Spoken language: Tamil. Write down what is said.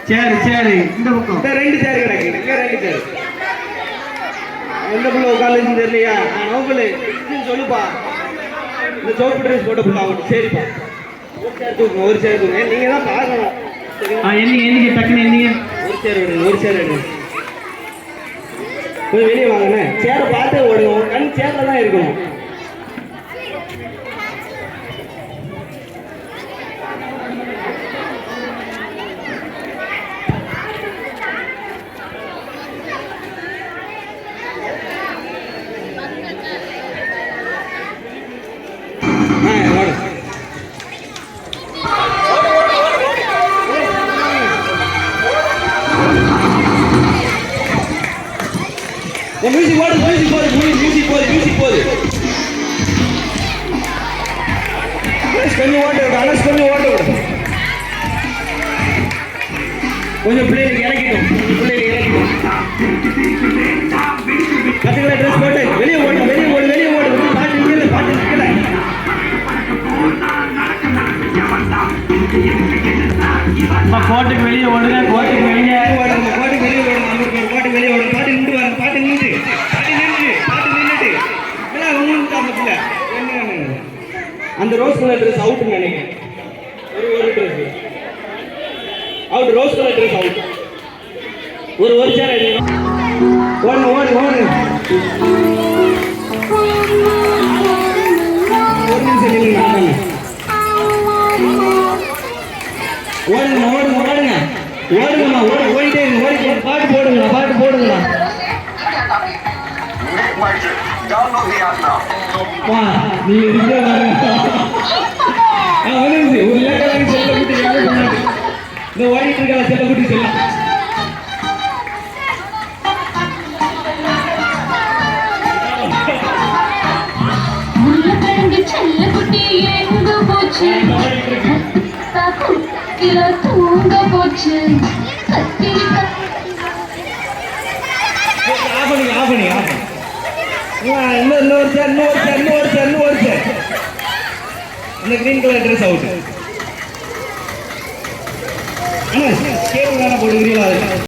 சரி சரி, இந்த பக்கம் இந்த 2 சேர் கிடக்கு, இங்க 2 சேர். எந்த புள்ள உட்கார்ந்துன்னு தெரியலையா? நோபல் சொல்லுப்பா. இந்த சோப்பு ட்ரெஸ் போட்ட புள்ள அவன். சரிப்பா, ஒரு சேர் தூங்க. நீங்க தான் பார்க்கணும். என்னைக்கு டக்குன்னு என்னைக்கு ஒரு சேர் விடுங்க, ஒரு சேர் விடுங்க. கொஞ்சம் வெளியே வாங்கண்ணே. சேரை பார்த்து ஓடுங்க, உங்க கண் சேர்ல தான் இருக்கணும். மியூசிக் போடு, மியூசிக் போடு, மியூசிக் போடு, மியூசிக் போடு. கொஞ்சம் ஓட்டு விடு, அனஸ் கொஞ்சம் ஓட்டு விடு. கொஞ்சம் பிள்ளைகளுக்கு இறக்கிடும், பிள்ளைகளுக்கு இறக்கிடும். கத்துக்கல ட்ரெஸ் போட்டு வெளியே ஓடு, வெளியே ஓடு, வெளியே ஓடு. பாட்டு நிற்கல, பாட்டு நிற்கல. கோட்டுக்கு வெளியே ஓடுங்க, கோட்டுக்கு வெளியே ஓடுங்க, கோட்டுக்கு வெளியே ஓடுங்க, கோட்டுக்கு வெளியே ஓடுங்க. பாட்டு நின்று வாங்க, பாட்டு நின்று, பாட்டு நின்று, பாட்டு நின்றுட்டு எல்லாம் உங்களுக்கு அந்த ரோஸ் கலர் ட்ரெஸ் அவுட்னு நினைக்கிறேன். ஒரு dress out, rose colour dress out. ஒரு சேர் எடுங்க. ஓடுங்க, ஓடுங்க, ஓடுங்க. ஒரு நிமிஷம் நில்லுங்க, ஆடுங்க. ஓடுங்க, ஓடுங்க, ஓடுங்க, ஓடுங்கம்மா, ஓடிட்டே இருங்க, ஓடிட்டே. பாட்டு போடுங்களா, பாட்டு போடுங்களா. நீங்க இருக்க ஒரு லேட்டாக செல்ல குட்டி இந்த ஓடிட்டு இருக்கா செல்ல குட்டி செல்ல. செல்லக்குட்டி எங்க போச்சு? தூங்க போச்சு. இன்னொரு சேர். அந்த green colour dress out. Cable தானே போட்டுக்கிறீங்களா?